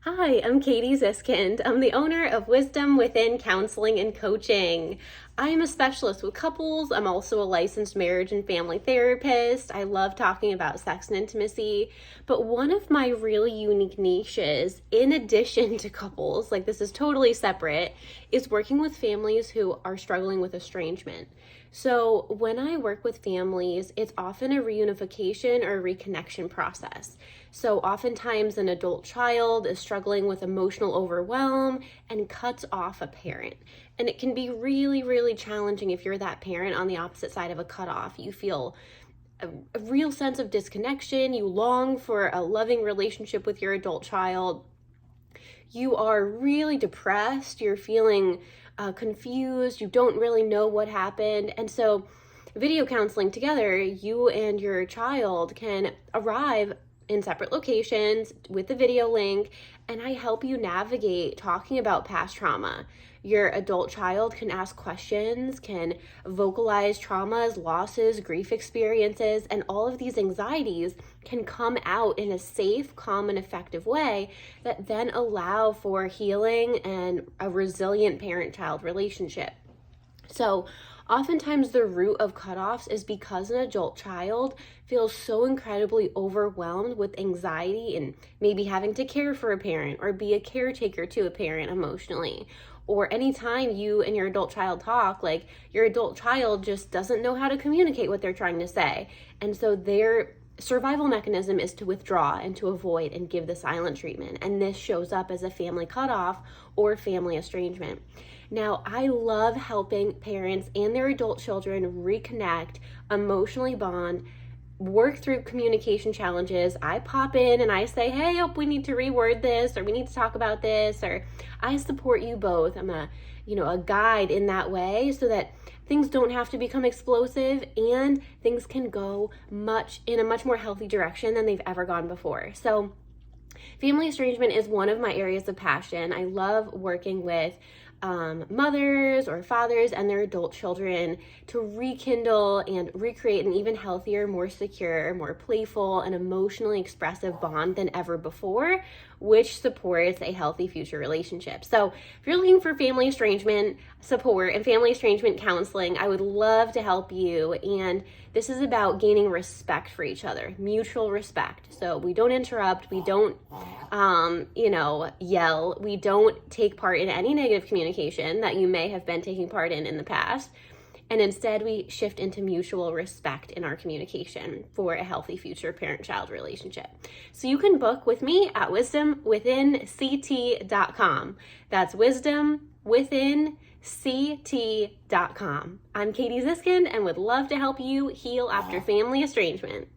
Hi, I'm Katie Ziskind. I'm the owner of Wisdom Within Counseling and Coaching. I am a specialist with couples. I'm also a licensed marriage and family therapist. I love talking about sex and intimacy. But one of my really unique niches, in addition to couples, like this is totally separate, is working with families who are struggling with estrangement. So when I work with families, it's often a reunification or a reconnection process. So oftentimes an adult child is struggling with emotional overwhelm and cuts off a parent. And it can be really, really challenging if you're that parent on the opposite side of a cutoff. You feel a real sense of disconnection. You long for a loving relationship with your adult child. You are really depressed. You're feeling confused. You don't really know what happened. And so video counseling together, you and your child can arrive in separate locations with the video link, and I help you navigate talking about past trauma. Your adult child can ask questions, can vocalize traumas, losses, grief experiences, and all of these anxieties can come out in a safe, calm, and effective way that then allow for healing and a resilient parent-child relationship. So oftentimes the root of cutoffs is because an adult child feels so incredibly overwhelmed with anxiety and maybe having to care for a parent or be a caretaker to a parent emotionally. Or anytime you and your adult child talk, like your adult child just doesn't know how to communicate what they're trying to say. And so their survival mechanism is to withdraw and to avoid and give the silent treatment. And this shows up as a family cutoff or family estrangement. Now, I love helping parents and their adult children reconnect, emotionally bond, work through communication challenges. I pop in and I say, hey, hope we need to reword this, or we need to talk about this, or I support you both. I'm a guide in that way so that things don't have to become explosive and things can go in a much more healthy direction than they've ever gone before. So family estrangement is one of my areas of passion. I love working with mothers or fathers and their adult children to rekindle and recreate an even healthier, more secure, more playful, and emotionally expressive bond than ever before, which supports a healthy future relationship. So if you're looking for family estrangement support and family estrangement counseling, I would love to help you. And this is about gaining respect for each other, mutual respect. So we don't interrupt, we don't yell, we don't take part in any negative communication that you may have been taking part in the past. And instead we shift into mutual respect in our communication for a healthy future parent-child relationship. So you can book with me at wisdomwithinct.com. That's wisdomwithinct.com. I'm Katie Ziskind and would love to help you heal after family estrangement.